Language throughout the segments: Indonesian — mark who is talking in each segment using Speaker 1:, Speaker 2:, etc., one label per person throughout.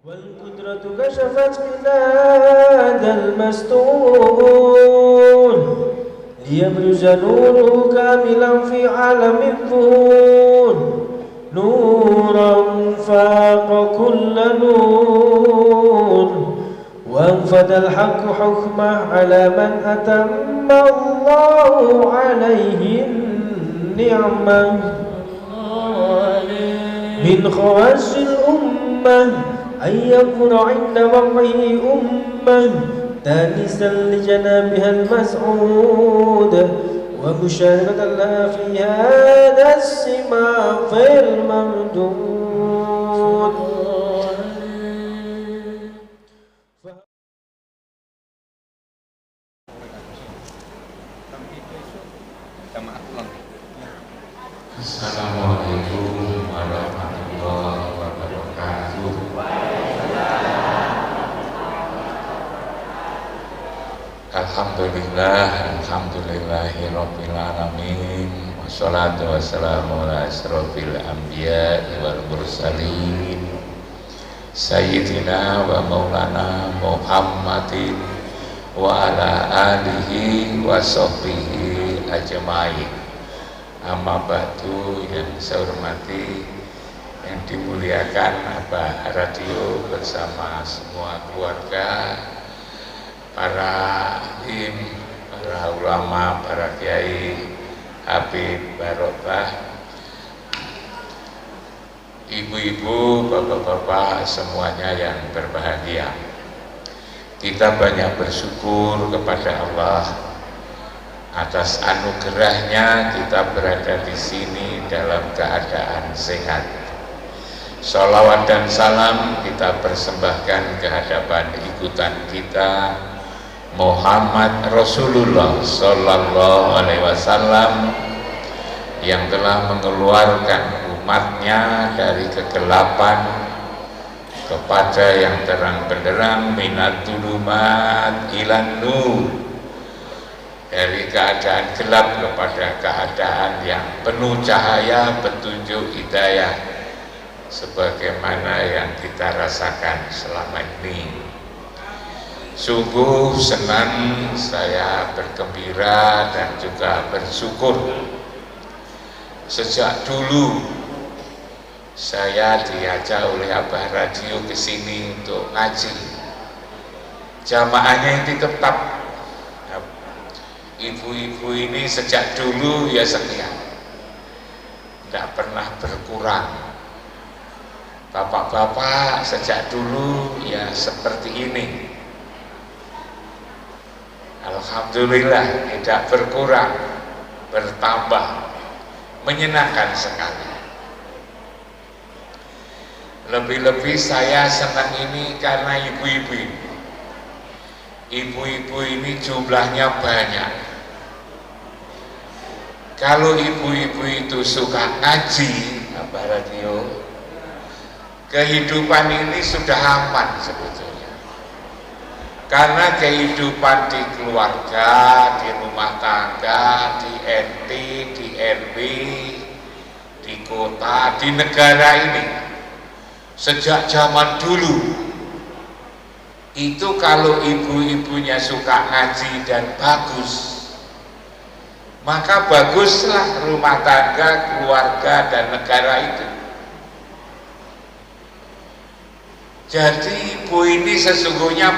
Speaker 1: والقدرة كشفت قلاد المستور ليبرز نوره كاملا في عالم الظهور نورا فاق كل نور وانفذ الحق حكمه على من أتم الله عليه النعمة من خواص الأمة أن يكون عند وضعه أمة تانسا لجنابها المسعود ومشاهدة لها في هذا السماق الممدود.
Speaker 2: Assalamualaikum warahmatullahi wabarakatuh. Alhamdulillahirabbil alamin. Wassalatu wassalamu ala asrofil anbiya'i wal mursalin Sayyidina wa maulana Muhammadin wa ala alihi wa sahbihi ajmain. Amma ba'du, yang saya hormati, yang dimuliakan Abah Radio bersama semua keluarga, para alim, para ulama, para kiai, habib, barokah, ibu-ibu, bapak-bapak, semuanya yang berbahagia. Kita banyak bersyukur kepada Allah atas anugerahnya kita berada di sini dalam keadaan sehat. Sholawat dan salam kita persembahkan ke hadapan ikutan kita Muhammad Rasulullah Sallallahu Alaihi Wasallam yang telah mengeluarkan umatnya dari kegelapan kepada yang terang benderang, minat dulumat ilan nur, dari keadaan gelap kepada keadaan yang penuh cahaya, petunjuk hidayah, sebagaimana yang kita rasakan selama ini. Sungguh senang, saya bergembira dan juga bersyukur. Sejak dulu saya diajak oleh Abah Radio ke sini untuk ngaji. Jamaahnya ini tetap. Ibu-ibu ini sejak dulu ya sekian, tidak pernah berkurang. Bapak-bapak sejak dulu ya seperti ini. Alhamdulillah tidak berkurang, bertambah, menyenangkan sekali. Lebih-lebih saya senang ini karena ibu-ibu ini. Ibu-ibu ini jumlahnya banyak. Kalau ibu-ibu itu suka ngaji, Abah Radio, kehidupan ini sudah aman sebetulnya. Karena kehidupan di keluarga, di rumah tangga, di RT, di RW, di kota, di negara ini, sejak zaman dulu, itu kalau ibu-ibunya suka ngaji dan bagus, maka baguslah rumah tangga, keluarga, dan negara itu. Jadi ibu ini sesungguhnya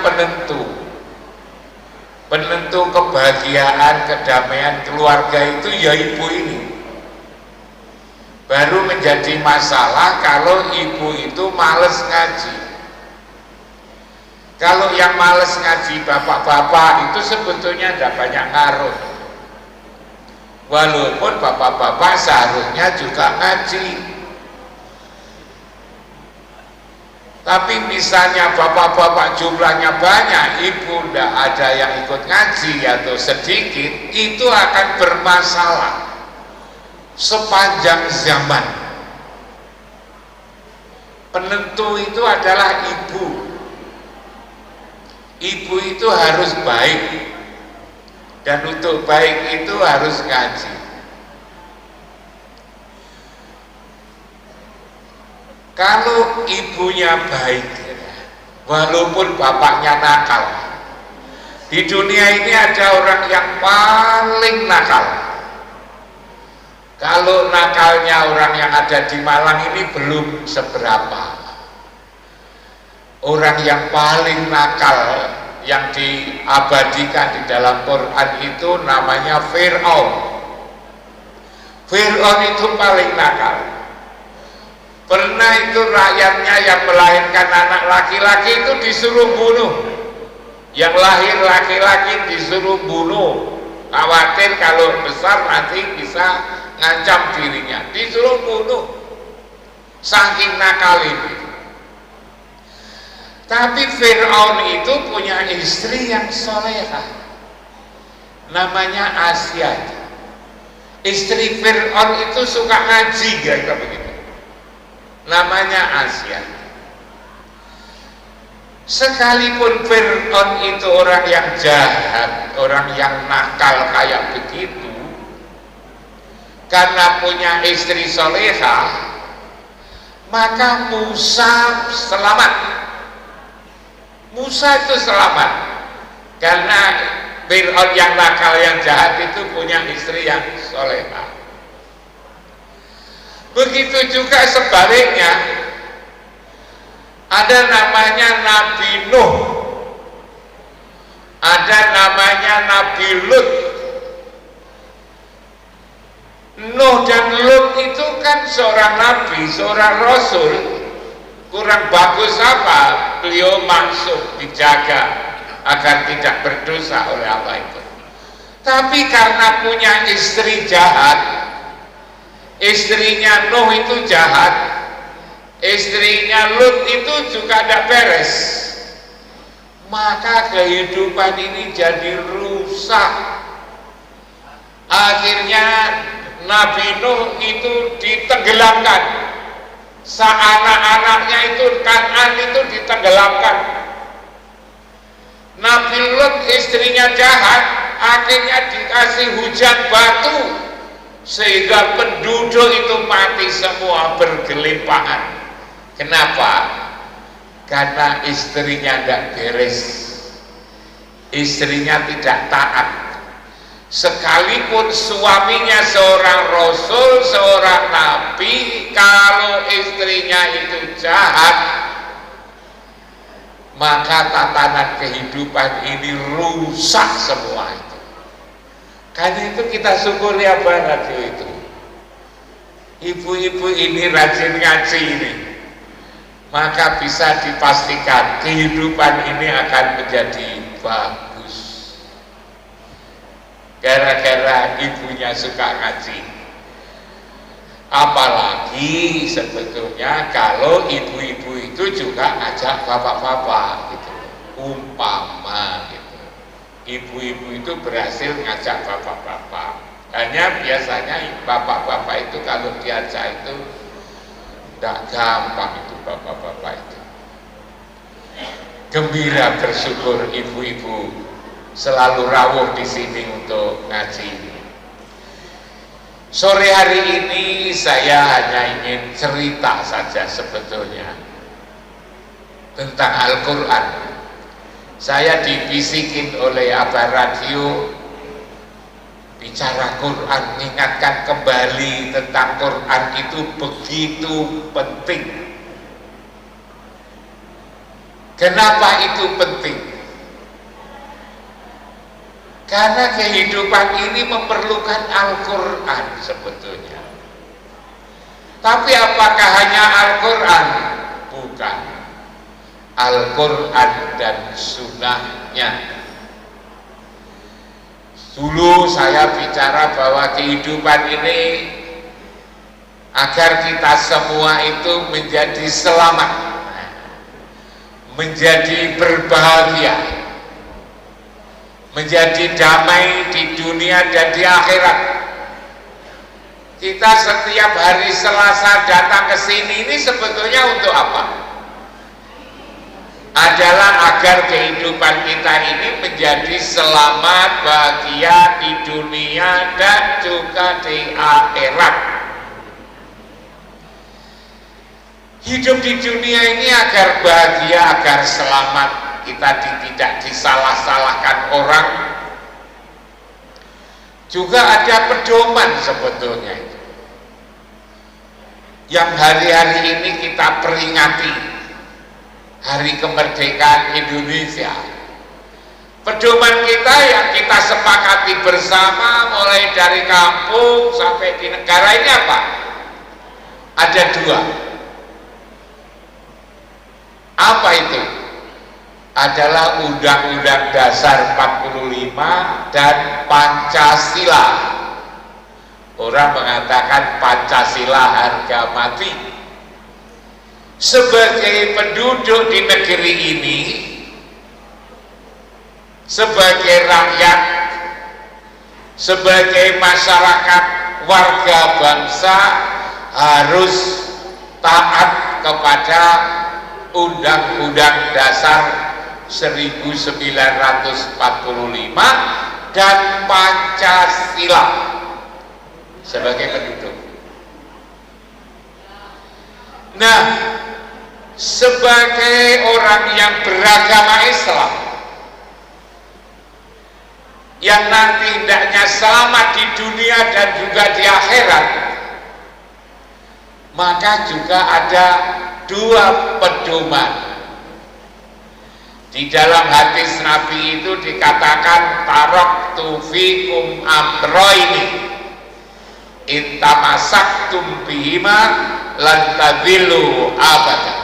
Speaker 2: penentu kebahagiaan, kedamaian keluarga itu ya ibu ini. Baru menjadi masalah kalau ibu itu males ngaji. Kalau yang males ngaji bapak-bapak itu sebetulnya tidak banyak ngaruh. Walaupun bapak-bapak seharusnya juga ngaji. Tapi misalnya bapak-bapak jumlahnya banyak, ibu tidak ada yang ikut ngaji atau sedikit, itu akan bermasalah sepanjang zaman. Penentu itu adalah ibu. Ibu itu harus baik, dan untuk baik itu harus ngaji. Kalau ibunya baik, walaupun bapaknya nakal. Di dunia ini ada orang yang paling nakal. Kalau nakalnya orang yang ada di Malang ini belum seberapa. Orang yang paling nakal yang diabadikan di dalam Quran itu namanya Fir'aun. Fir'aun itu paling nakal. Pernah itu rakyatnya yang melahirkan anak laki-laki itu disuruh bunuh. Yang lahir laki-laki disuruh bunuh, khawatir kalau besar nanti bisa ngancam dirinya, disuruh bunuh, saking nakal ini. Tapi Fir'aun itu punya istri yang solehah, namanya Asia. Istri Fir'aun itu suka ngaji, kayak begitu, namanya Asia. Sekalipun Fir'aun itu orang yang jahat, orang yang nakal kayak begitu, karena punya istri solehah, maka Musa selamat. Musa itu selamat karena Fir'aun yang nakal, yang jahat itu punya istri yang solehah. Begitu juga sebaliknya, ada namanya Nabi Nuh, ada namanya Nabi Lut. Nuh dan Lut itu kan seorang nabi, seorang rasul. Kurang bagus apa? Beliau masuk dijaga agar tidak berdosa oleh Allah itu. Tapi karena punya istri jahat, istrinya Nuh itu jahat, istrinya Lut itu juga tidak beres, maka kehidupan ini jadi rusak. Akhirnya Nabi Nuh itu ditenggelamkan, anak-anaknya itu Kan'an itu ditenggelamkan. Nabi Lut istrinya jahat, akhirnya dikasih hujan batu sehingga penduduk itu mati semua bergelimpahan. Kenapa? Karena istrinya tidak beres, istrinya tidak taat. Sekalipun suaminya seorang rasul, seorang nabi, kalau istrinya itu jahat, maka tatanan kehidupan ini rusak semua itu. Karena itu kita syukuri apa radio itu. Ibu-ibu ini rajin ngaji ini, maka bisa dipastikan kehidupan ini akan menjadi bagus. Gara-gara ibunya suka ngaji. Apalagi sebetulnya kalau ibu-ibu itu juga ngajak bapak-bapak gitu, umpama gitu, ibu-ibu itu berhasil ngajak bapak-bapak. Hanya biasanya bapak-bapak itu kalau diajak itu tidak gampang itu bapak-bapak itu. Gembira bersyukur ibu-ibu selalu rawuh di sini untuk ngaji. Sore hari ini saya hanya ingin cerita saja sebetulnya tentang Al-Quran. Saya dibisikin oleh Abah Radio, bicara Quran, ingatkan kembali tentang Quran itu begitu penting. Kenapa itu penting? Karena kehidupan ini memerlukan Al-Quran sebetulnya. Tapi apakah hanya Al-Quran? Bukan. Al-Quran dan sunnahnya. Dulu saya bicara bahwa kehidupan ini agar kita semua itu menjadi selamat, menjadi berbahagia, menjadi damai di dunia dan di akhirat. Kita setiap hari Selasa datang ke sini ini sebetulnya untuk apa? Adalah agar kehidupan kita ini menjadi selamat, bahagia di dunia dan juga di akhirat. Hidup di dunia ini agar bahagia, agar selamat, kita tidak disalah-salahkan orang. Juga ada pedoman sebetulnya itu, yang hari-hari ini kita peringati, Hari Kemerdekaan Indonesia. Pedoman kita yang kita sepakati bersama mulai dari kampung sampai di negara ini apa? Ada dua. Apa itu? Adalah Undang-Undang Dasar 45 dan Pancasila. Orang mengatakan Pancasila harga mati. Sebagai penduduk di negeri ini, sebagai rakyat, sebagai masyarakat, warga bangsa, harus taat kepada Undang-Undang Dasar 1945 dan Pancasila sebagai penduduk. Nah, sebagai orang yang beragama Islam, yang nanti hendaknya selamat di dunia dan juga di akhirat, maka juga ada dua pedoman. Di dalam hadis Nabi itu dikatakan taraktu fikum amroini intamasaktum bihima lan tadillu abada.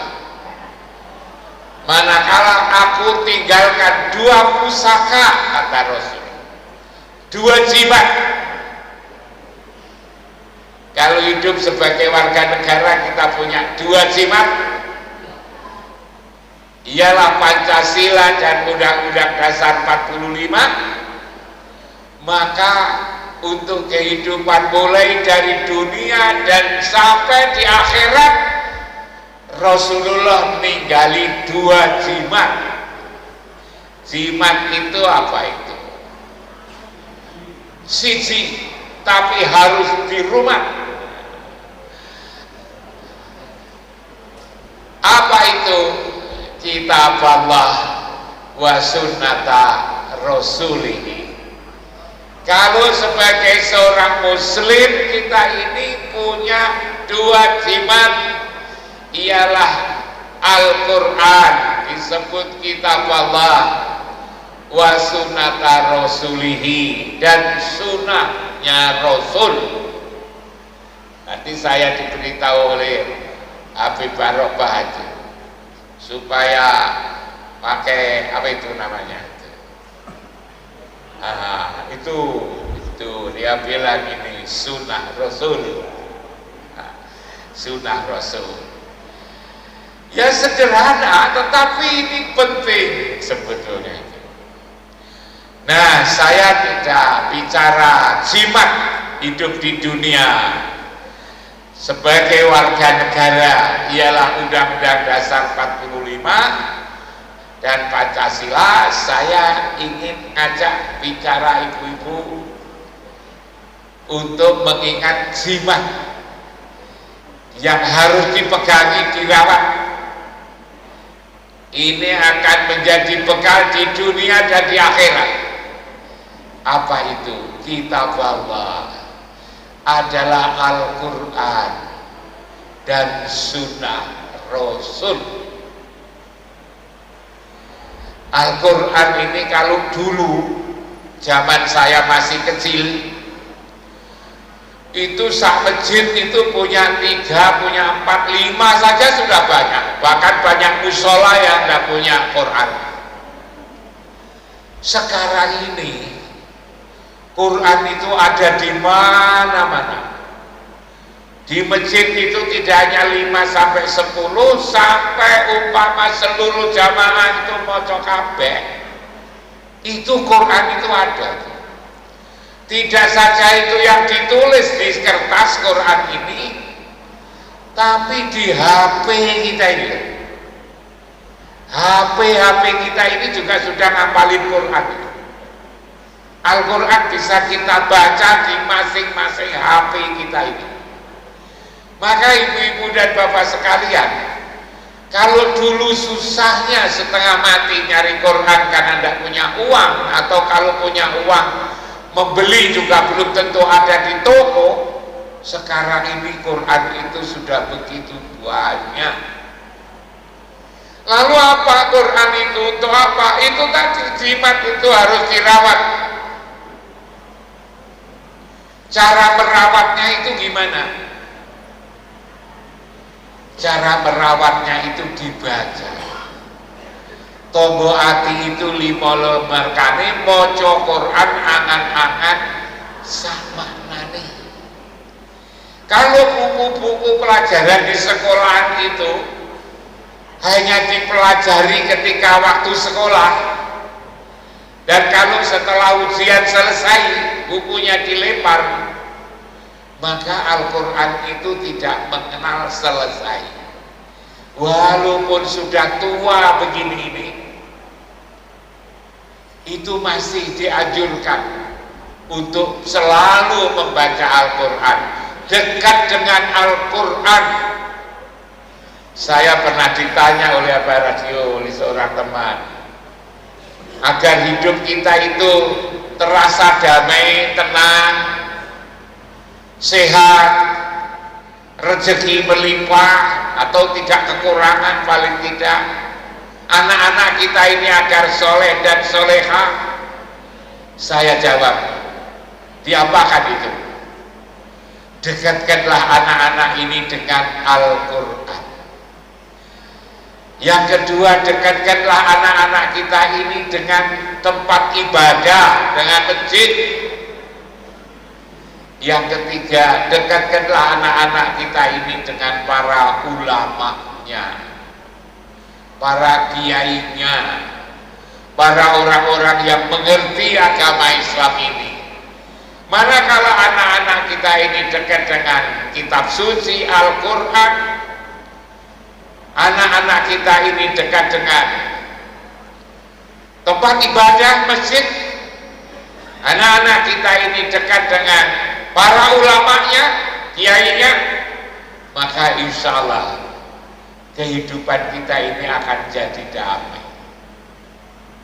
Speaker 2: Manakala aku tinggalkan dua pusaka, kata Rasul, dua jimat. Kalau hidup sebagai warga negara kita punya dua jimat, ialah Pancasila dan Undang-Undang Dasar 45. Maka untuk kehidupan mulai dari dunia dan sampai di akhirat, Rasulullah ninggali dua jimat. Jimat itu apa itu? Siji, tapi harus di rumah. Apa itu? Kitab Allah wa sunnata rasulihi. Kalau sebagai seorang muslim kita ini punya dua jimat, ialah Al-Quran, disebut kitab Allah, wa sunnata rasulihi, dan sunnahnya Rasul. Nanti saya diberitahu oleh Habib Barokah Haji supaya pakai apa itu namanya itu dia bilang ini sunnah Rasul. Sunnah Rasul ya sederhana tetapi ini penting sebetulnya. Nah, saya tidak bicara jimat hidup di dunia sebagai warga negara, ialah Undang-Undang Dasar 45 dan Pancasila. Saya ingin ngajak bicara ibu-ibu untuk mengingat jimat yang harus dipegangi, dirawat. Ini akan menjadi bekal di dunia dan di akhirat. Apa itu? Kitab Allah adalah Al-Quran dan Sunnah Rasul. Al-Quran ini kalau dulu zaman saya masih kecil, itu sak masjid itu punya 3, punya 4, 5 saja sudah banyak. Bahkan banyak musola yang tidak punya Quran. Sekarang ini Quran itu ada di mana-mana. Di masjid itu tidak hanya 5 sampai 10, sampai umpama seluruh jamaah itu maca kabeh, itu Quran itu ada. Tidak saja itu yang ditulis di kertas Quran ini, tapi di HP kita ini, HP kita ini juga sudah ngapalin Quran. Al-Quran bisa kita baca di masing-masing HP kita itu. Maka ibu-ibu dan bapak sekalian, kalau dulu susahnya setengah mati nyari Quran karena tidak punya uang, atau kalau punya uang membeli juga belum tentu ada di toko, sekarang ini Quran itu sudah begitu banyak. Lalu apa Quran itu? Untuk apa? Itu tadi, jimat itu harus dirawat. Cara merawatnya itu gimana? Cara merawatnya itu dibaca. Tombo ati itu 5 lembar kane, maca Quran angan-angan sama nane. Kalau buku-buku pelajaran di sekolahan itu hanya dipelajari ketika waktu sekolah, dan kalau setelah ujian selesai bukunya dilempar, maka Al-Quran itu tidak mengenal selesai. Walaupun sudah tua begini ini, itu masih dianjurkan untuk selalu membaca Al-Quran, dekat dengan Al-Quran. Saya pernah ditanya oleh Abah Radio oleh seorang teman, agar hidup kita itu terasa damai, tenang, sehat, rezeki melimpah atau tidak kekurangan, paling tidak anak-anak kita ini agar soleh dan soleha. Saya jawab, diapakan itu? Dekatkanlah anak-anak ini dengan Al-Quran. Yang kedua, dekatkanlah anak-anak kita ini dengan tempat ibadah, dengan masjid. Yang ketiga, dekatkanlah anak-anak kita ini dengan para ulamanya, para kiainya, para orang-orang yang mengerti agama Islam ini. Manakala anak-anak kita ini dekat dengan kitab suci Al-Quran, anak-anak kita ini dekat dengan tempat ibadah masjid, anak-anak kita ini dekat dengan para ulamanya, kiainya, maka insya Allah kehidupan kita ini akan jadi damai.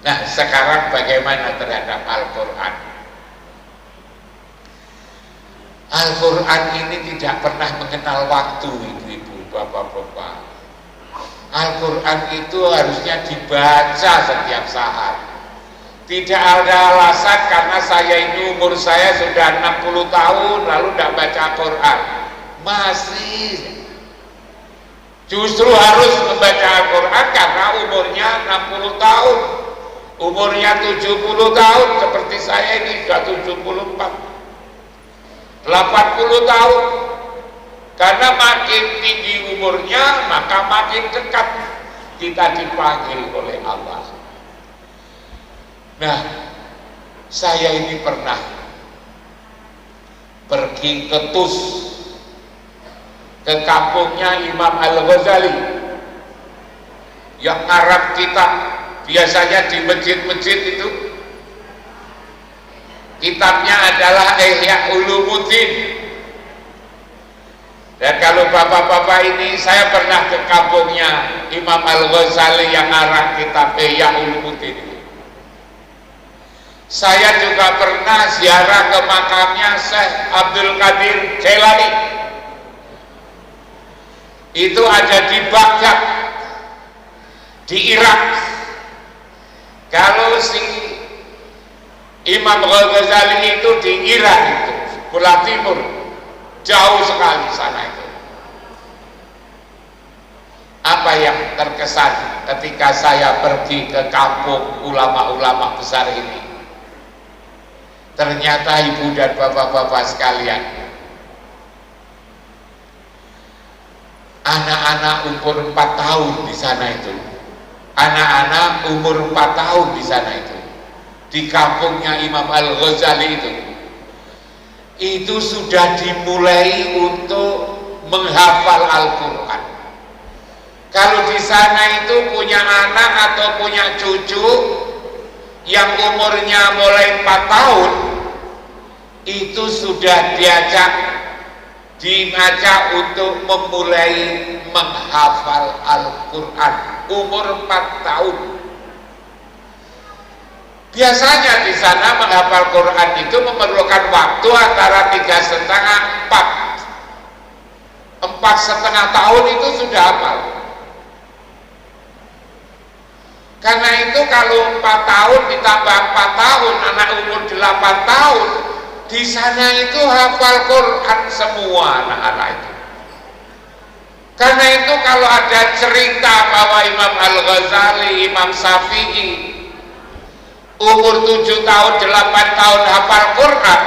Speaker 2: Nah, sekarang bagaimana terhadap Al-Quran? Al-Quran ini tidak pernah mengenal waktu, ibu-ibu, bapak-bapak. Al-Quran itu harusnya dibaca setiap saat. Tidak ada alasan karena saya ini umur saya sudah 60 tahun lalu tidak baca Quran. Masih. Justru harus membaca Al-Quran karena umurnya 60 tahun. Umurnya 70 tahun seperti saya ini sudah 74. 80 tahun. Karena makin tinggi umurnya maka makin dekat kita dipanggil oleh Allah. Nah, saya ini pernah pergi ke Tus, ke kampungnya Imam Al-Ghazali yang ngarang kitab. Biasanya di masjid-masjid itu kitabnya adalah Ihya Ulumuddin. Dan kalau bapak-bapak ini, saya pernah ke kampungnya Imam Al-Ghazali yang ngarang kitab Ihya Ulumuddin. Saya juga pernah ziarah ke makamnya Syekh Abdul Qadir Jailani. Itu ada di Baghdad, di Irak. Kalau si Imam Ghazali itu di Irak, itu sebelah timur, jauh sekali sana itu. Apa yang terkesan ketika saya pergi ke kampung ulama-ulama besar ini? Ternyata ibu dan bapak-bapak sekalian, anak-anak umur 4 tahun di sana itu, anak-anak umur 4 tahun di sana di kampungnya Imam Al-Ghazali itu sudah dimulai untuk menghafal Al-Quran. Kalau di sana itu punya anak atau punya cucu yang umurnya mulai 4 tahun, itu sudah diajak dibaca untuk memulai menghafal Al-Quran umur 4 tahun. Biasanya di sana menghafal Quran itu memerlukan waktu antara 3,5 4,5 tahun itu sudah hafal. Karena itu kalau 4 tahun ditambah 4 tahun, anak umur 8 tahun, di sana itu hafal Quran semua anak-anak itu. Karena itu kalau ada cerita bahwa Imam Al-Ghazali, Imam Syafi'i umur 7 tahun, 8 tahun hafal Quran,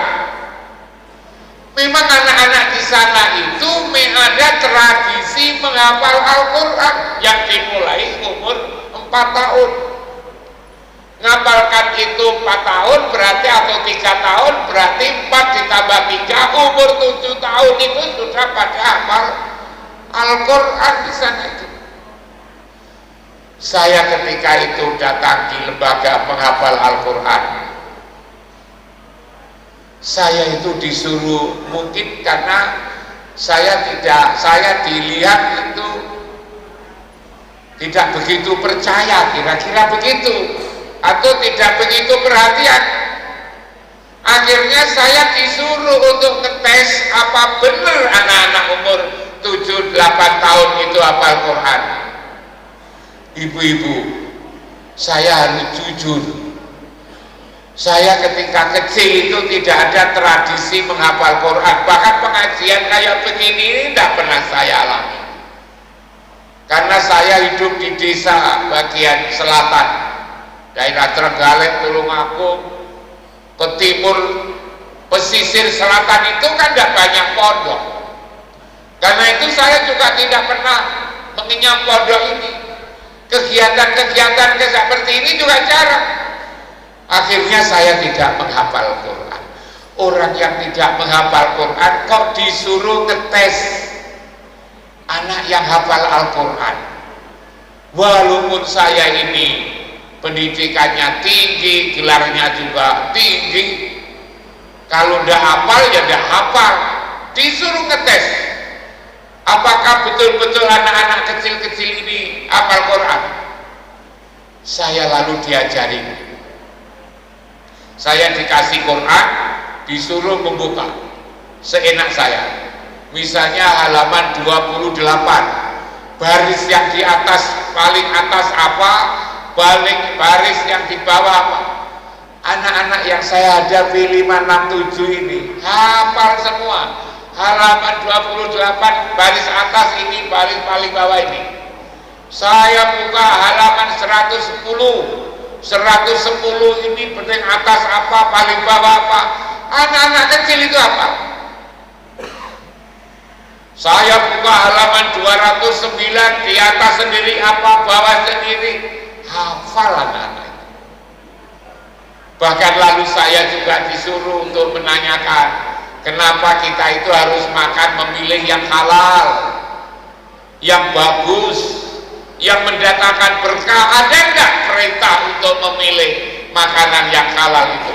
Speaker 2: memang anak-anak di sana itu ada tradisi menghafal Al-Quran yang dimulai umur 4 tahun. Ngapalkan itu 4 tahun berarti, atau 3 tahun berarti 4 ditambah 3, umur 7 tahun itu sudah pada hafal Al-Quran di sana itu. Saya ketika itu datang di lembaga penghafal Al-Quran, saya itu disuruh, mungkin karena saya dilihat itu tidak begitu percaya, kira-kira begitu, atau tidak begitu perhatian. Akhirnya saya disuruh untuk ngetes apa benar anak-anak umur 7-8 tahun itu hafal Quran. Ibu-ibu, saya harus jujur, saya ketika kecil itu tidak ada tradisi menghafal Quran. Bahkan pengajian kayak begini ini tidak pernah saya alami. Karena saya hidup di desa bagian selatan, daerah Trenggalek, Tulungagung, ke timur pesisir selatan itu kan tidak banyak pondok. Karena itu saya juga tidak pernah mengenyam pondok ini. Kegiatan-kegiatan seperti ini juga jarang. Akhirnya saya tidak menghafal Quran. Orang yang tidak menghafal Quran kok disuruh ngetes anak yang hafal Al-Quran. Walaupun saya ini pendidikannya tinggi, gelarnya juga tinggi, kalau tidak hafal ya tidak hafal. Disuruh ngetes apakah betul-betul anak-anak kecil-kecil ini hafal Quran. Saya lalu diajari, saya dikasih Quran, disuruh membuka seenak saya. Misalnya halaman 28, baris yang di atas, paling atas apa, baris yang di bawah apa. Anak-anak yang saya hadapi 5, 6, 7 ini hafal semua. Halaman 28 baris atas ini, baris paling bawah ini. Saya buka halaman 110 ini penting atas apa, paling bawah apa. Anak-anak kecil itu apa? Saya buka halaman 209, di atas sendiri apa, bawah sendiri, hafal anak-anak itu. Bahkan lalu saya juga disuruh untuk menanyakan, kenapa kita itu harus makan, memilih yang halal, yang bagus, yang mendatangkan berkah. Ada enggak perintah untuk memilih makanan yang halal itu?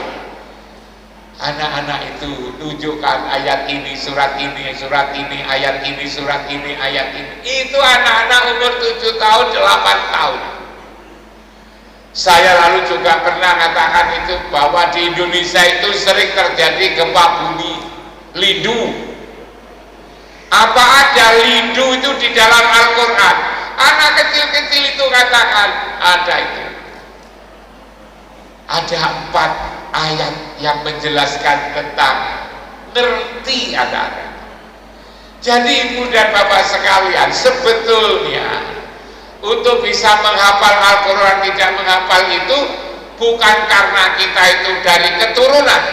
Speaker 2: Anak-anak itu tunjukkan ayat ini, surat ini, surat ini, ayat ini, surat ini, ayat ini. Itu anak-anak umur 7 tahun, 8 tahun. Saya lalu juga pernah katakan itu bahwa di Indonesia itu sering terjadi gempa bumi, lindu. Apa ada lindu itu di dalam Al-Quran? Anak kecil-kecil itu katakan ada itu. Ada 4 ayat yang menjelaskan tentang ngerti anak-anak. Jadi ibu dan bapak sekalian, sebetulnya untuk bisa menghafal Al-Quran, tidak menghafal itu bukan karena kita itu dari keturunan,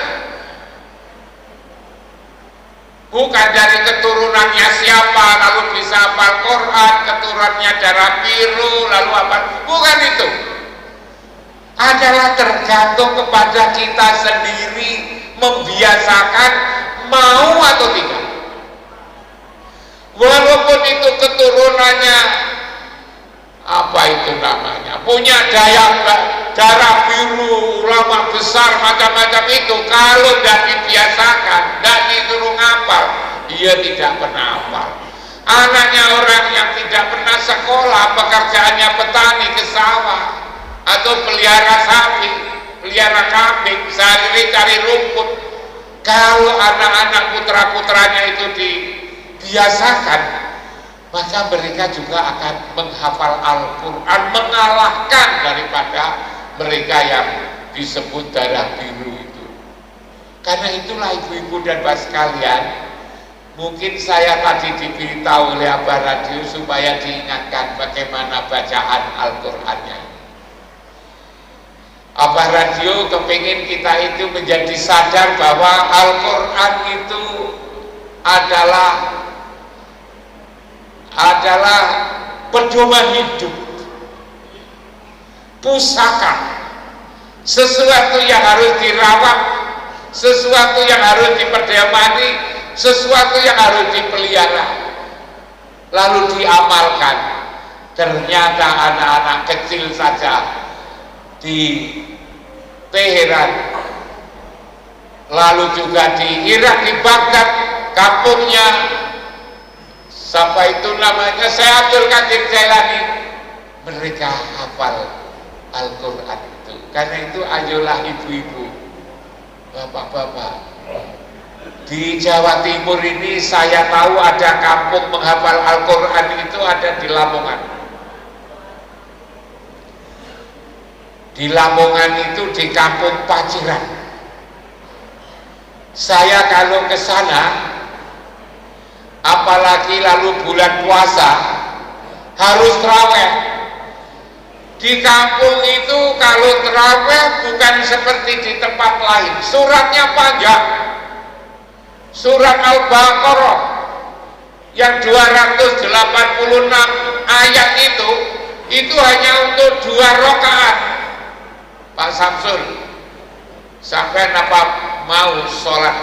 Speaker 2: bukan dari keturunannya siapa lalu bisa hafal Quran, keturunannya darah biru lalu apa, bukan itu. Adalah tergantung kepada kita sendiri membiasakan mau atau tidak. Walaupun itu keturunannya apa itu namanya, punya darah biru, ulama besar macam-macam itu, kalau tidak dibiasakan, tidak disuruh ngapal, Ia tidak pernah hafal. Anaknya orang yang tidak pernah sekolah, pekerjaannya petani ke sawah atau pelihara sapi, pelihara kambing, sehari-hari cari rumput. Kalau anak-anak putra-putranya itu dibiasakan, maka mereka juga akan menghafal Al-Quran, mengalahkan daripada mereka yang disebut darah biru itu. Karena itulah ibu-ibu dan bapak sekalian, mungkin saya tadi diberitahu oleh Abah Radio supaya diingatkan bagaimana bacaan Al-Qur'annya. Abah Radio kepingin kita itu menjadi sadar bahwa Al-Qur'an itu adalah pedoman hidup, pusaka, sesuatu yang harus dirawat, sesuatu yang harus diperdomani, sesuatu yang harus dipelihara, lalu diamalkan. Ternyata anak-anak kecil saja di Teheran, lalu juga di Irak, di Baghdad, kampungnya siapa itu namanya, Syekh Abdul Qadir Jailani, mereka hafal Al-Quran itu. Karena itu ayolah ibu-ibu, bapak-bapak, di Jawa Timur ini saya tahu ada kampung menghafal Al-Quran itu ada di Lamongan. Di Lamongan itu di kampung Paciran. Saya kalau ke sana, apalagi lalu bulan puasa, harus tarawih. Di kampung itu kalau tarawih bukan seperti di tempat lain, suratnya panjang. Surat Al-Baqarah yang 286 ayat itu hanya untuk 2 rakaat. Pak Samsul, sampai apa mau sholat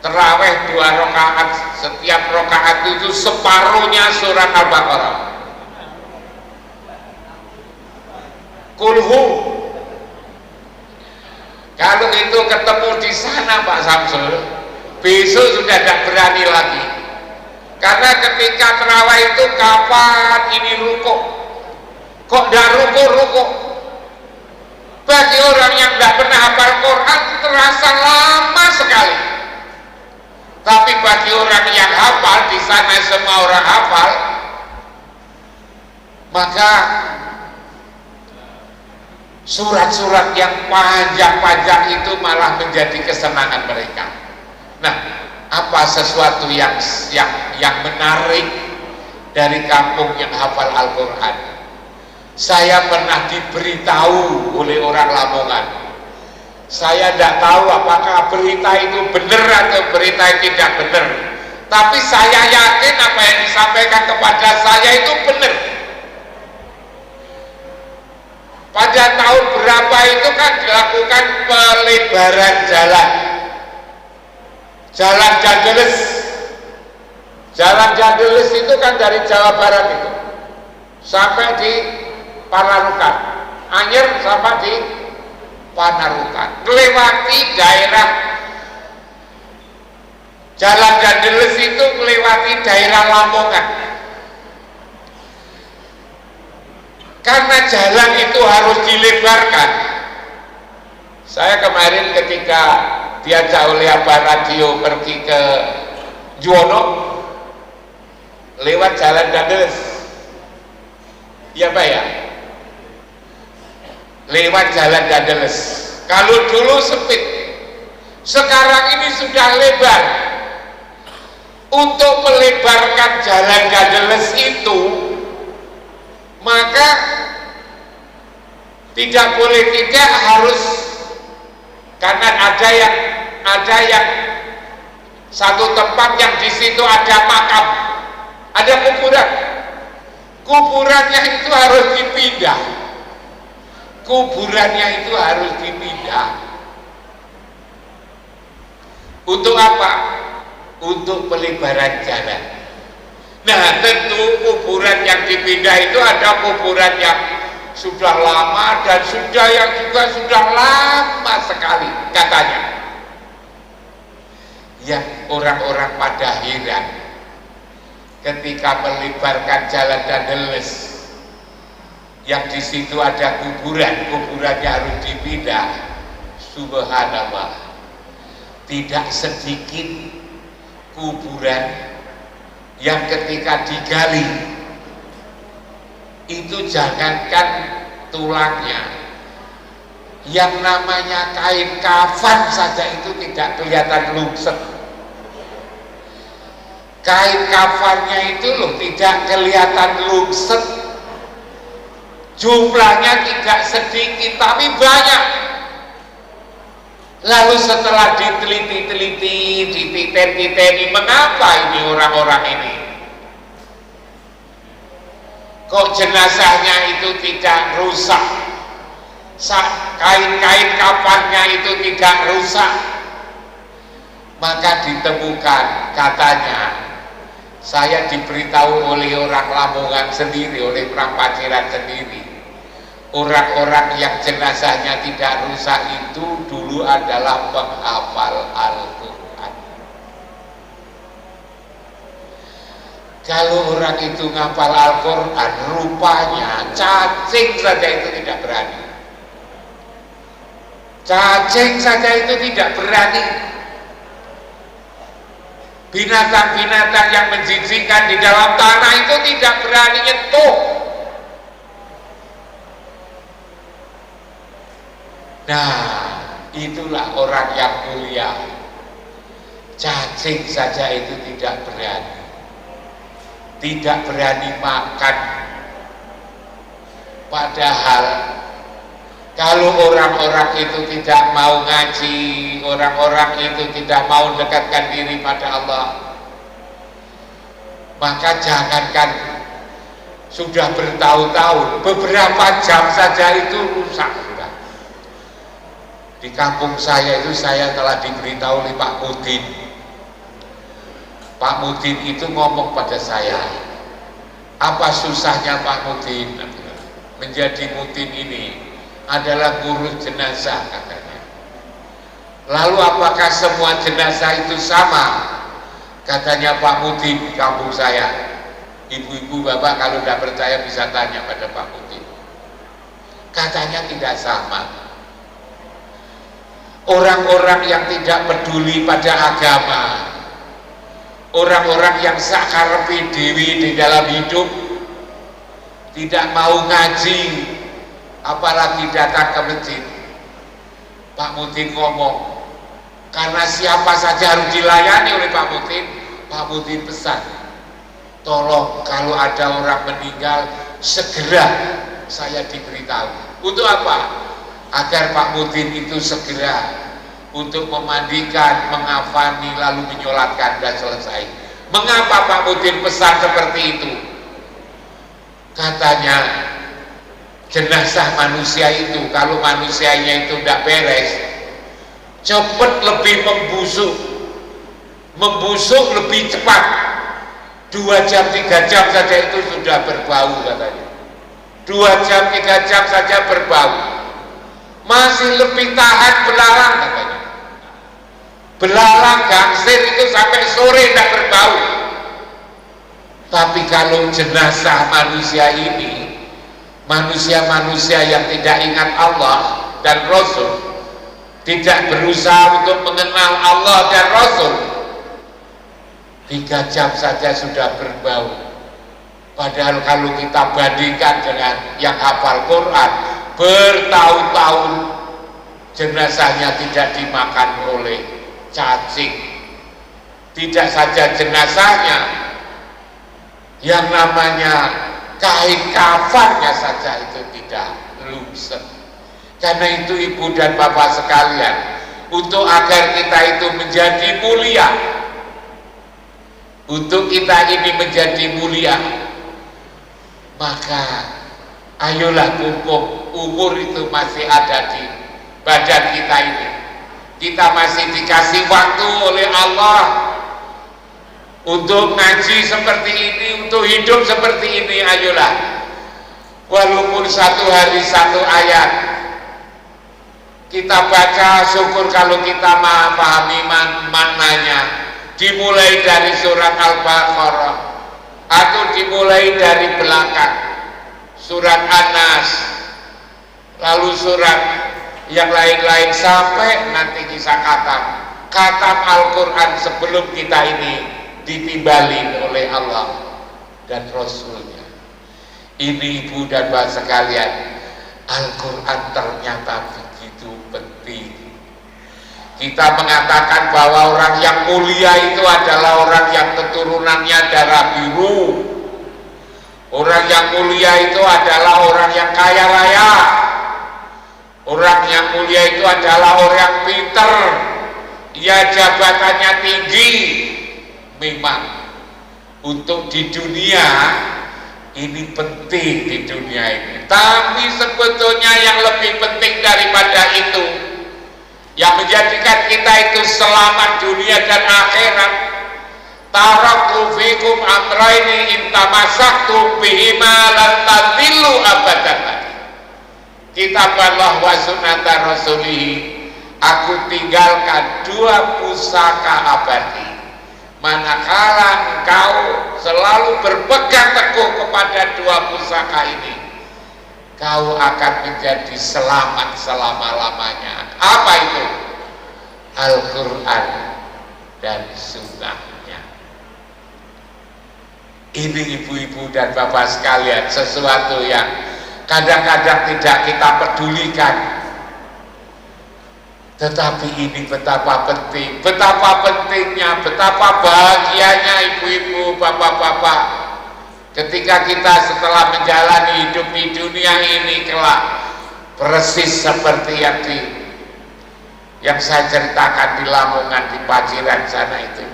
Speaker 2: tarawih 2 rakaat, setiap rakaat itu separuhnya surat Al-Baqarah. Kulhu. Kalau itu ketemu di sana Pak Samsul, besok sudah tidak berani lagi. Karena ketika tarawih itu kapan ini rukuk, kok tidak rukuk. Bagi orang yang tidak pernah hafal Quran terasa lama sekali. Tapi bagi orang yang hafal, di sana semua orang hafal, maka surat-surat yang panjang-panjang itu malah menjadi kesenangan mereka. Nah, apa sesuatu yang menarik dari kampung yang hafal Al-Quran? Saya pernah diberitahu oleh orang Lamongan. Saya tidak tahu apakah berita itu benar atau berita itu tidak benar. Tapi saya yakin apa yang disampaikan kepada saya itu benar. Pada tahun berapa itu kan dilakukan pelebaran jalan. Jalan Jandeles. Jalan Jandeles itu kan dari Jawa Barat itu sampai di Panarukan, Anyer sampai di Panarukan, melewati daerah Jalan Jandeles itu melewati daerah Lamongan. Karena jalan itu harus dilebarkan. Saya kemarin ketika diajak oleh Abah Radio pergi ke Juwono lewat Jalan Jandeles, ya Pak ya, lewat Jalan Jandeles. Kalau dulu sempit, sekarang ini sudah lebar. Untuk melebarkan Jalan Jandeles itu, maka tidak boleh tidak harus, karena ada yang satu tempat yang di situ ada makam, ada kuburannya itu harus dipindah. Kuburannya itu harus dipindah. Untuk apa? Untuk pelebaran jalan. Nah, tentu kuburan yang dipindah itu ada kuburan yang sudah lama dan yang juga sudah lama sekali katanya. yang orang-orang pada heran ketika melebarkan jalan Dandeles yang di situ ada kuburannya harus dipindah. Subhanallah, tidak sedikit kuburan yang ketika digali itu jangankan tulangnya, yang namanya kain kafan saja itu tidak kelihatan lungset. Kain kafannya itu loh tidak kelihatan lungset. Jumlahnya tidak sedikit tapi banyak. Lalu setelah diteliti-teliti, dititen-titeni, mengapa ini orang-orang ini kok jenazahnya itu tidak rusak, kain-kain kafannya itu tidak rusak? Maka ditemukan, katanya saya diberitahu oleh orang Lamongan sendiri, oleh orang Paciran sendiri, orang-orang yang jenazahnya tidak rusak itu dulu adalah penghafal Al-Quran. Kalau orang itu ngapal Al-Quran, rupanya cacing saja itu tidak berani. Cacing saja itu tidak berani. Binatang-binatang yang menjijikkan di dalam tanah itu tidak berani nyentuh. Nah, itulah orang yang mulia. Cacing saja itu tidak berani. Tidak berani makan. Padahal kalau orang-orang itu tidak mau ngaji, orang-orang itu tidak mau mendekatkan diri pada Allah, maka jangankan sudah bertahun-tahun, beberapa jam saja itu rusak sudah. Di kampung saya itu saya telah diberitahu oleh Pak Mudin. Pak Mudin itu ngomong pada saya, apa susahnya Pak Mudin menjadi Mudin ini adalah ngurus jenazah, katanya. Lalu apakah semua jenazah itu sama? Katanya Pak Mudin di kampung saya. Ibu-ibu bapak kalau tidak percaya bisa tanya pada Pak Mudin. Katanya tidak sama. Orang-orang yang tidak peduli pada agama, orang-orang yang sakarepi dewi di dalam hidup, tidak mau ngaji, apalagi datang ke masjid. Pak Mudin ngomong, karena siapa saja harus dilayani oleh Pak Mudin. Pak Mudin pesan, tolong kalau ada orang meninggal segera saya diberitahu. Untuk apa? Agar Pak Mudin itu segera untuk memandikan, mengafani, lalu menyolatkan dan selesai. Mengapa Pak Mudin pesan seperti itu? Katanya jenazah manusia itu, kalau manusianya itu tidak beres, cepat lebih membusuk lebih cepat. 2 jam 3 jam saja itu sudah berbau, katanya. 2 jam 3 jam saja berbau, masih lebih tahan belalang, katanya. Belalang gangsir itu sampai sore tidak berbau. Tapi kalau jenazah manusia ini, manusia-manusia yang tidak ingat Allah dan Rasul, tidak berusaha untuk mengenal Allah dan Rasul, 3 jam saja sudah berbau. Padahal kalau kita bandingkan dengan yang hafal Quran, bertahun-tahun jenazahnya tidak dimakan oleh cacing. Tidak saja jenazahnya, yang namanya kain kafannya saja itu tidak lungset. Karena itu ibu dan bapak sekalian, untuk agar kita itu menjadi mulia, untuk kita ini menjadi mulia, maka ayolah mumpung umur itu masih ada di badan kita ini, kita masih dikasih waktu oleh Allah untuk ngaji seperti ini, untuk hidup seperti ini. Ayolah, walaupun 1 hari 1 ayat kita baca, syukur kalau kita pahami maknanya. dimulai dari surat Al-Baqarah atau dimulai dari belakang surat An-Nas, lalu surat yang lain-lain sampai nanti kisah khatam Al-Quran sebelum kita ini ditimbalin oleh Allah dan Rasulnya. Ini ibu dan bapak sekalian, Al-Quran ternyata begitu penting. Kita mengatakan bahwa orang yang mulia itu adalah orang yang keturunannya darah biru. Orang yang mulia itu adalah orang yang kaya raya. Orang yang mulia itu adalah orang yang pinter. Ia jabatannya tinggi. Memang untuk di dunia ini penting, di dunia ini. Tapi sebetulnya yang lebih penting daripada itu, yang menjadikan kita itu selamat dunia dan akhirat, taraktu fikum amraini in tamassaktum bihima lan tadillu abadan. Kitab Allah wa sunnata rasulih, aku tinggalkan dua pusaka abadi. Manakala engkau selalu berpegang teguh kepada dua pusaka ini, kau akan menjadi selamat selama-lamanya. Apa itu? Al-Quran dan Sunnahnya. Ini ibu-ibu dan bapak sekalian, sesuatu yang kadang-kadang tidak kita pedulikan, tetapi ini betapa penting, betapa pentingnya, betapa bahagianya ibu-ibu, bapak-bapak, ketika kita setelah menjalani hidup di dunia ini kelak persis seperti yang saya ceritakan di Lamongan, di Paciran sana itu.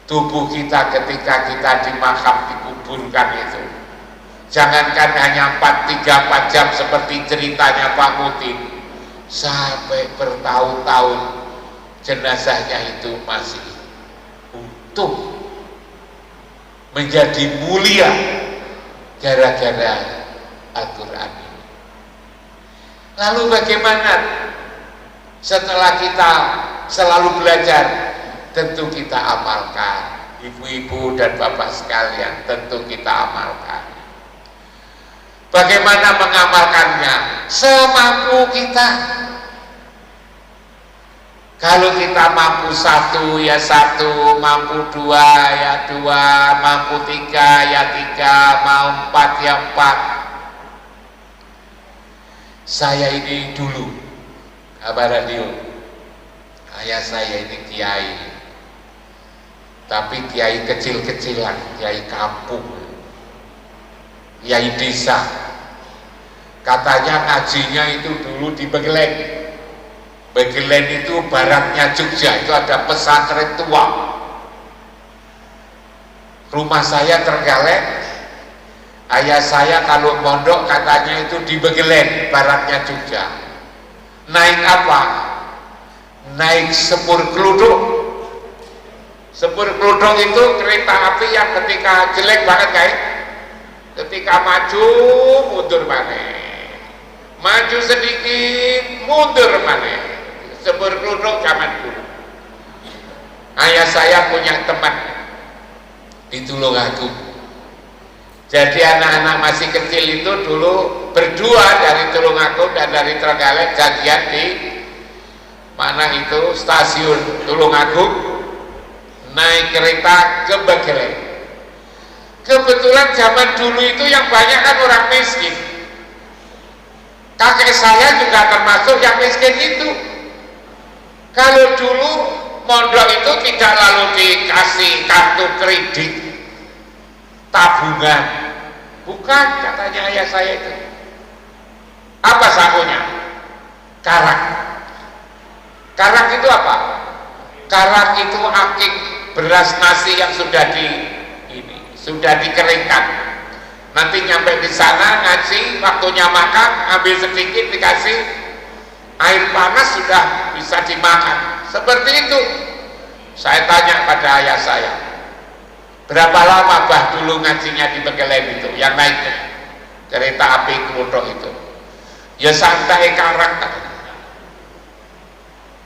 Speaker 2: Tubuh kita ketika kita di makam dikuburkan itu, jangankan hanya 3-4 jam seperti ceritanya Pak Mutin, sampai bertahun-tahun jenazahnya itu masih utuh, menjadi mulia gara-gara Al-Quran ini. Lalu bagaimana setelah kita selalu belajar? Tentu kita amalkan, ibu-ibu dan bapak sekalian, tentu kita amalkan. Bagaimana mengamalkannya? Semampu kita. Kalau kita mampu 1 ya 1, mampu 2 ya 2, mampu 3 ya 3, mau 4 ya 4. Saya ini dulu kabar radio, ayah saya ini kiai, tapi kiai kecil-kecilan, kiai kampung, kiai desa. Katanya ngajinya itu dulu di Begelen. Begelen itu baratnya Jogja, itu ada pesantren tua. Rumah saya Trenggalek, ayah saya kalau mondok katanya itu di Begelen, baratnya Jogja. Naik apa? Naik sepur keluduk. Sepur keluduk itu kereta api yang ketika jelek banget guys, ketika maju mundur maneh, maju sedikit mundur maneh. Sepur keluduk zaman dulu. Ayah saya punya teman di Tulungagung. Jadi anak-anak masih kecil itu dulu berdua dari Tulungagung dan dari Trenggalek janjian di mana itu stasiun Tulungagung, naik kereta ke Begelen. Kebetulan zaman dulu itu yang banyak kan orang miskin. Kakek saya juga termasuk yang miskin itu. Kalau dulu mondok itu tidak lalu dikasih kartu kredit, tabungan, bukan, katanya ayah saya itu. Apa sakunya? Karak. Karak itu apa? Karak itu akik beras nasi yang sudah dikeringkan. Nanti nyampe di sana ngaji, waktunya makan, ambil sedikit dikasih air panas sudah bisa dimakan. Seperti itu. Saya tanya pada ayah saya, berapa lama bah dulu ngajinya di Begelen itu, yang naik kereta api keluduk itu? Ya santai karak.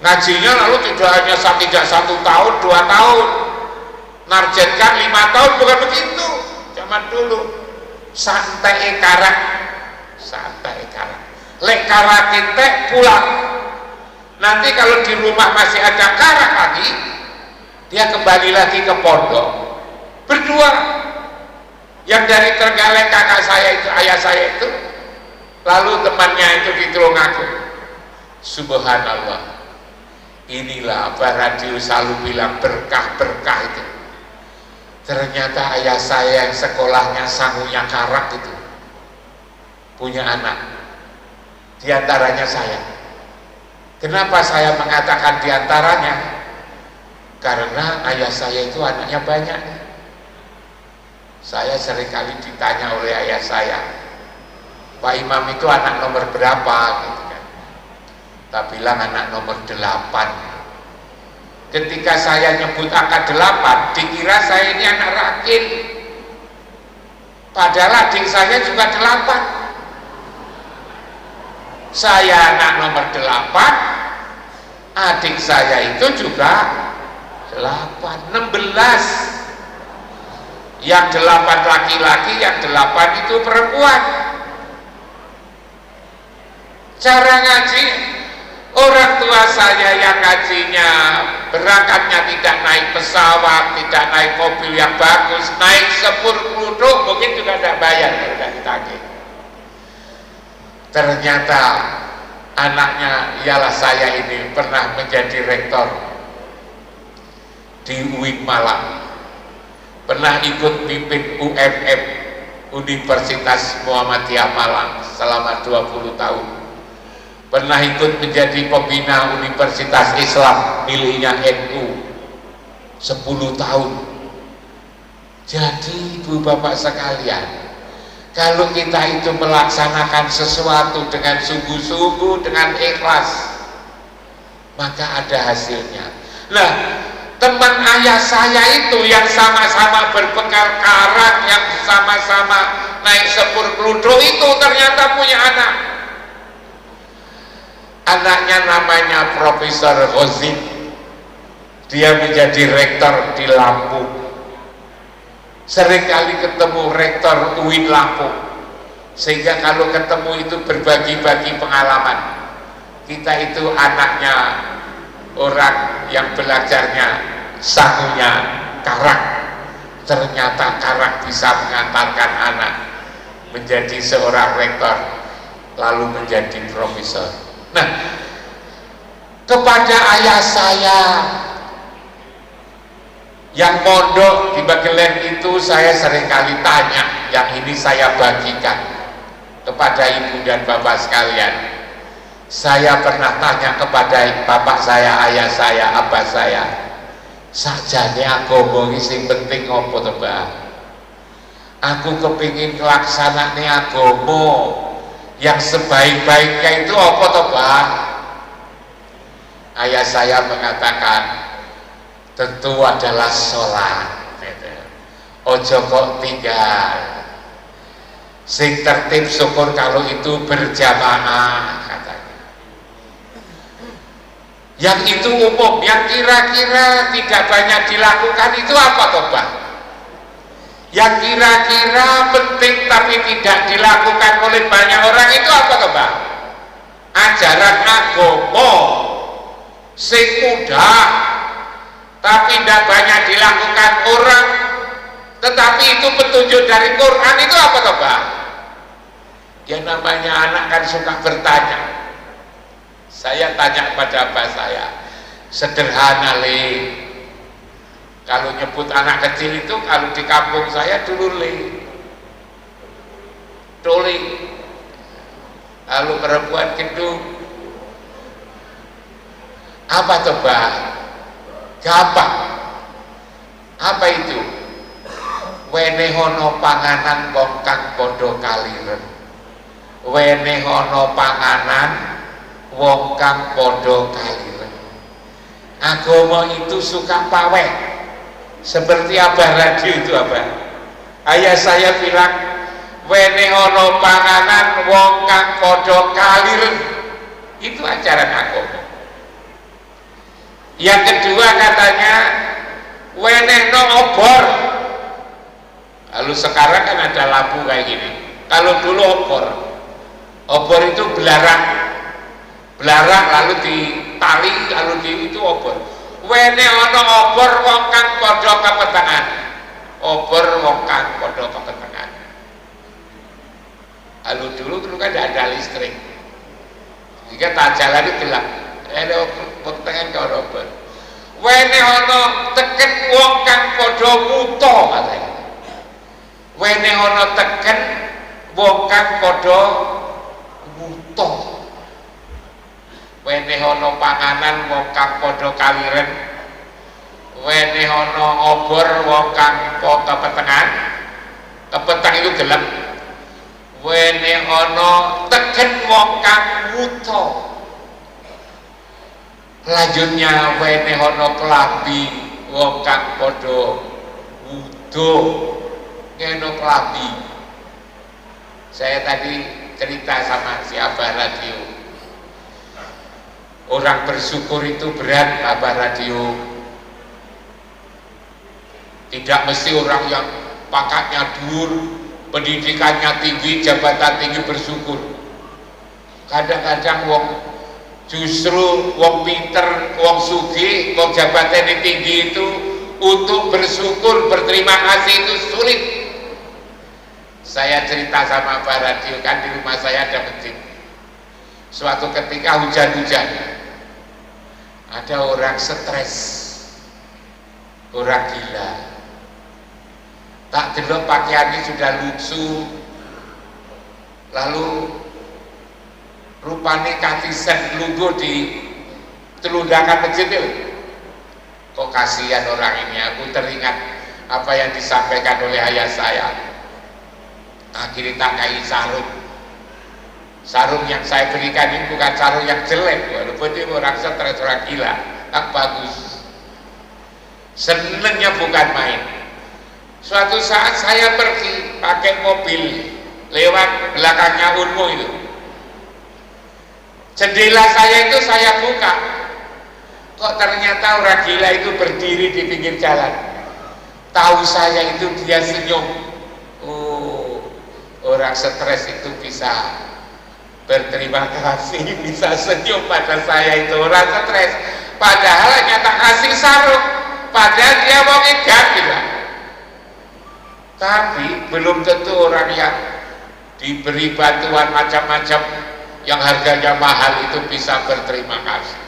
Speaker 2: Ngajinya lalu tidak 1 tahun, 2 tahun, narjetkan 5 tahun, bukan begitu. Zaman dulu santai karak, lek karak kita pulang. Nanti kalau di rumah masih ada karak lagi, dia kembali lagi ke pondok berdua. Yang dari Trenggalek kakak saya itu, ayah saya itu, lalu temannya itu di Tulungagung. Subhanallah, inilah Pak Radio selalu bilang berkah-berkah itu. Ternyata ayah saya yang sekolahnya sangunya karak itu punya anak, diantaranya saya. Kenapa saya mengatakan diantaranya? Karena ayah saya itu anaknya banyak. Saya seringkali ditanya oleh ayah saya, Pak Imam itu anak nomor berapa? Gitu kan. Tak bilang anak nomor 8. Ketika saya nyebut angka 8, dikira saya ini anak rakil. Padahal adik saya juga 8. Saya anak nomor 8, adik saya itu juga 8, 16. Yang 8 laki-laki, yang 8 itu perempuan. Cara ngaji, orang tua saya yang ngajinya berangkatnya tidak naik pesawat, tidak naik mobil yang bagus, naik sepur keluduk, mungkin juga tidak bayar, tidak ditagih. Ternyata anaknya ialah saya ini pernah menjadi rektor di UIN Malang, pernah ikut pimpin UMM Universitas Muhammadiyah Malang selama 20 tahun, pernah ikut menjadi pembina Universitas Islam miliknya NU 10 tahun. Jadi ibu bapak sekalian, kalau kita itu melaksanakan sesuatu dengan sungguh-sungguh, dengan ikhlas, maka ada hasilnya. Nah, teman ayah saya itu yang sama-sama berbekal karak, yang sama-sama naik sepur keluduk itu ternyata punya anak. Anaknya namanya Profesor Ghazin. Dia menjadi rektor di Lampung. Seringkali ketemu rektor UIN Lampung, sehingga kalau ketemu itu berbagi-bagi pengalaman. Kita itu anaknya orang yang belajarnya sangunya karak, ternyata karak bisa mengantarkan anak menjadi seorang rektor, lalu menjadi profesor. Nah, kepada ayah saya yang mondok di Bagelen itu, saya seringkali tanya, yang ini saya bagikan kepada ibu dan bapak sekalian. Saya pernah tanya kepada bapak saya, ayah saya, abah saya, sajane agama iki sing penting apa to, Mbah? Aku kepingin nglaksanane agama yang sebaik-baiknya itu apa to, Mbah? Ayah saya mengatakan, tentu adalah sholat. Ojo kok tinggal. Sing tertib syukur kalau itu berjamaah, katanya. Yang itu umum, yang kira-kira tidak banyak dilakukan itu apa toh, Pak? Yang kira-kira penting tapi tidak dilakukan oleh banyak orang itu apa toh, Pak? Ajaran agama sing mudah tapi tidak banyak dilakukan orang, tetapi itu petunjuk dari Quran, itu apa toh, Pak? Yang namanya anak kan suka bertanya. Saya tanya pada abah saya, sederhana le, kalau nyebut anak kecil itu, kalau di kampung saya dulu le, tuli, lalu perempuan gendung, apa toh, Pak? Gampang. Apa itu? Wenehono panganan wong kang padha kaliren. Wenehono panganan wong kang padha kaliren. Agama itu suka paweh. Seperti Abah Radio itu, Abah. Ayah saya bilang, wenehono panganan wong kang padha kaliren. Itu ajaran agama. Yang kedua katanya wenehno obor. Lalu sekarang kan ada lampu kayak gini. Kalau dulu obor itu belarang lalu ditali lalu itu obor. Wene ono obor wong kang padha kepetengan. Obor wong kang padha kepetengan. Lalu dulu kan tidak ada listrik. Jika tak jalan itu gelap. Ada kepetengan karo obor. Wene ono teken wong kang padha muto katanya. Wene ono teken wong kang padha muto. Wene ono panganan wong kang padha kaliren. Wene ono obor wong kang padha kepetengan. Kepeteng itu gelap. Wene ono teken wong kang muto. Selanjutnya wene ono klambi wong kang padha wudo. Ngeno klambi. Saya tadi cerita sama si Abah Radio. Orang bersyukur itu berat, Abah Radio. Tidak mesti orang yang pangkatnya dhuwur, pendidikannya tinggi, jabatan tinggi bersyukur. Kadang-kadang justru wong pinter, wong sugih, wong jabatan tinggi itu untuk bersyukur, berterima kasih itu sulit. Saya cerita sama Pak Radio, kan di rumah saya ada masjid. Suatu ketika hujan-hujan, ada orang stres, orang gila. Tak delok pakaiannya sudah lusuh, lalu rupanya katisan lugu di telundakan masjid itu. Kok kasihan orang ini, aku teringat apa yang disampaikan oleh ayah saya. Akhirnya tak kain sarung yang saya berikan ini bukan sarung yang jelek, walaupun itu orang stres, orang gila, tak bagus, senengnya bukan main. Suatu saat saya pergi pakai mobil lewat belakangnya Unmu itu, jendela saya itu saya buka, kok ternyata orang gila itu berdiri di pinggir jalan. Tahu saya itu dia senyum. Orang stres itu bisa berterima kasih, bisa senyum pada saya itu orang stres. Padahal hanya tak kasih sarung, padahal dia mau ngegat gitu. Tapi belum tentu orang yang diberi bantuan macam-macam yang harganya mahal itu bisa berterima kasih.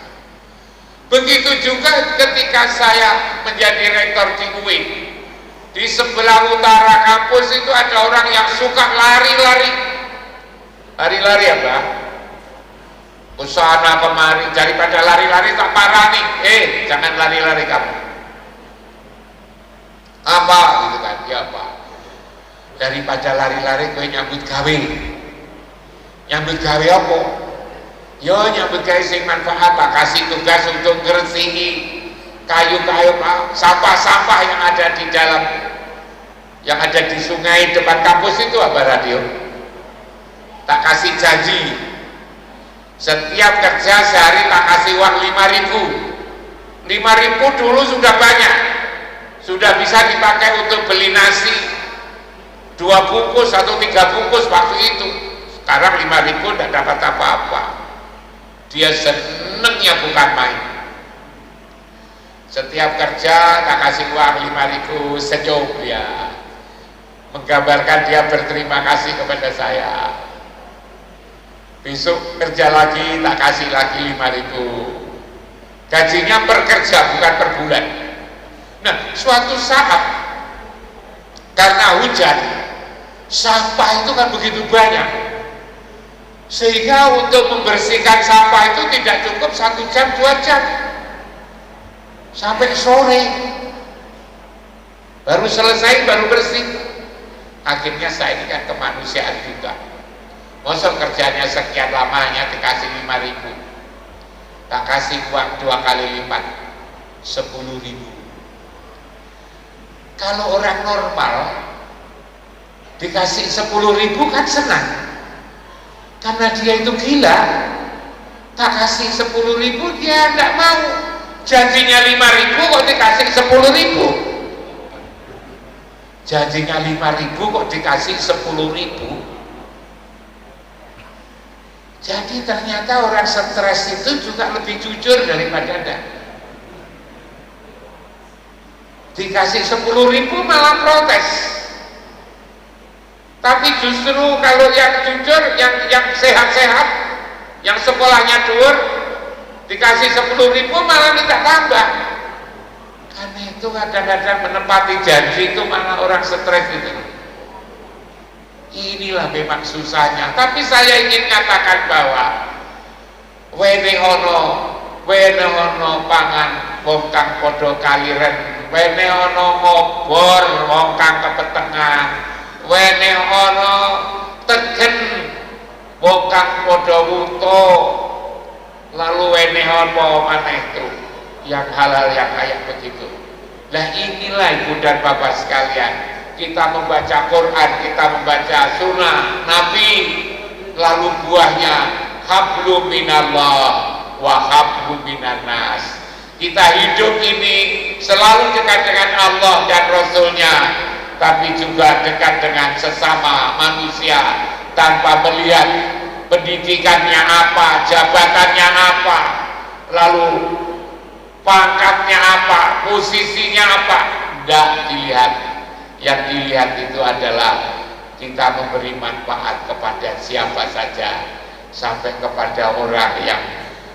Speaker 2: Begitu juga ketika saya menjadi rektor di UIN. Di sebelah utara kampus itu ada orang yang suka lari-lari. Lari-lari apa? Kesana kemari, daripada lari-lari tak parah nih. Jangan lari-lari kamu. Apa gitu kan? Ya apa? Daripada lari-lari gue nyambut gawe. Nyambut gawe apa? Yo nyambut gawe sing manfaat, tak kasih tugas untuk ngersihi kayu-kayu, sampah-sampah yang ada di dalam, yang ada di sungai depan kampus itu apa Radio? Tak kasih janji setiap kerja sehari tak kasih uang 5.000. 5.000 dulu sudah banyak, sudah bisa dipakai untuk beli nasi 2 bungkus atau 3 bungkus waktu itu. Sekarang 5.000 tidak dapat apa-apa. Dia senengnya bukan main. Setiap kerja tak kasih uang 5.000, senyum ya, menggambarkan dia berterima kasih kepada saya. Besok kerja lagi tak kasih lagi 5.000. Gajinya per kerja bukan per bulan. Nah, suatu saat karena hujan, sampah itu kan begitu banyak, sehingga untuk membersihkan sampah itu tidak cukup 1 jam 2 jam. Sampai sore baru selesai, baru bersih. Akhirnya saya ini kan kemanusiaan juga, masa kerjanya sekian lamanya dikasih 5.000, tak kasih uang 2 kali lipat 10.000. Kalau orang normal dikasih 10.000 kan senang, karena dia itu gila. Tak kasih 10.000 dia tidak mau. Janjinya 5.000 kok dikasih 10.000. Janjinya 5.000 kok dikasih 10.000. Jadi ternyata orang stres itu juga lebih jujur daripada Anda. Dikasih 10.000 malah protes. Tapi justru kalau yang jujur, yang sehat-sehat, yang sekolahnya dhuwur, dikasih 10.000 malah minta tambah. Karena itu kadang-kadang menepati janji itu malah orang stres itu. Inilah memang susahnya. Tapi saya ingin katakan bahwa wene ono pangan wong kang padha kaliren, wene ono ngobor wong kang kepetengan, wene ono tegen wong kang padha wuto, lalu wene apa maneh itu yang halal yang kayak begitu. Nah inilah ibu dan bapak sekalian, kita membaca Quran, kita membaca sunnah Nabi, lalu buahnya hablum minallah wa hablum minannas. Kita hidup ini selalu dekat dengan Allah dan Rasulnya, tapi juga dekat dengan sesama manusia tanpa melihat pendidikannya apa, jabatannya apa, lalu pangkatnya apa, posisinya apa, enggak dilihat. Yang dilihat itu adalah kita memberi manfaat kepada siapa saja, sampai kepada orang yang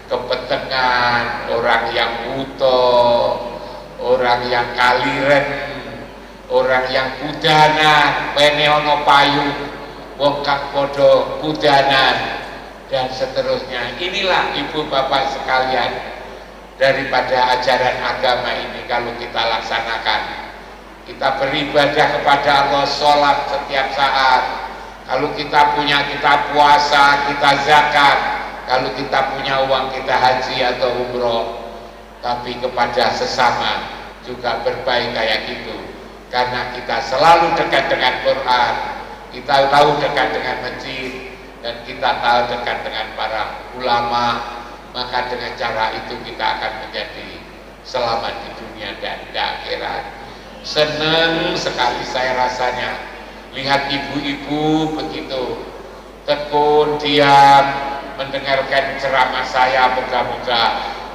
Speaker 2: kepetengan, orang yang butuh, orang yang kaliren, orang yang kudanan, wene ono payu, wong kang padha kudanan, dan seterusnya. Inilah ibu bapak sekalian, daripada ajaran agama ini kalau kita laksanakan. Kita beribadah kepada Allah, sholat setiap saat. Kalau kita punya, kita puasa, kita zakat. Kalau kita punya uang, kita haji atau umroh. Tapi kepada sesama juga berbaik kayak gitu. Karena kita selalu dekat dengan Quran, kita tahu dekat dengan masjid, dan kita tahu dekat dengan para ulama. Maka dengan cara itu kita akan menjadi selamat di dunia dan di akhirat. Senang sekali saya rasanya lihat ibu-ibu begitu tekun, diam, mendengarkan ceramah saya. Moga-moga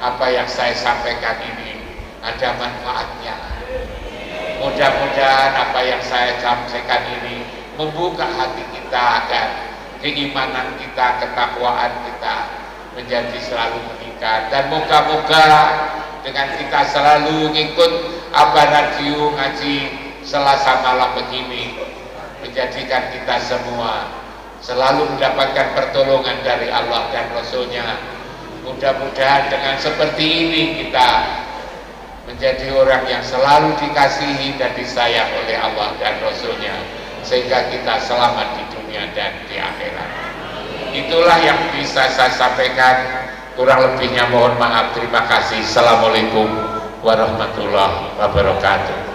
Speaker 2: apa yang saya sampaikan ini ada manfaatnya. Mudah-mudahan apa yang saya sampaikan ini membuka hati kita agar keimanan kita, ketakwaan kita menjadi selalu meningkat. Dan moga-moga dengan kita selalu ngikut Abah Radio ngaji Selasa malam begini, menjadikan kita semua selalu mendapatkan pertolongan dari Allah dan Rasulnya. Mudah-mudahan dengan seperti ini kita menjadi orang yang selalu dikasihi dan disayang oleh Allah dan Rasulnya, sehingga kita selamat di dunia dan di akhirat. Itulah yang bisa saya sampaikan. Kurang lebihnya mohon maaf. Terima kasih. Assalamualaikum warahmatullahi wabarakatuh.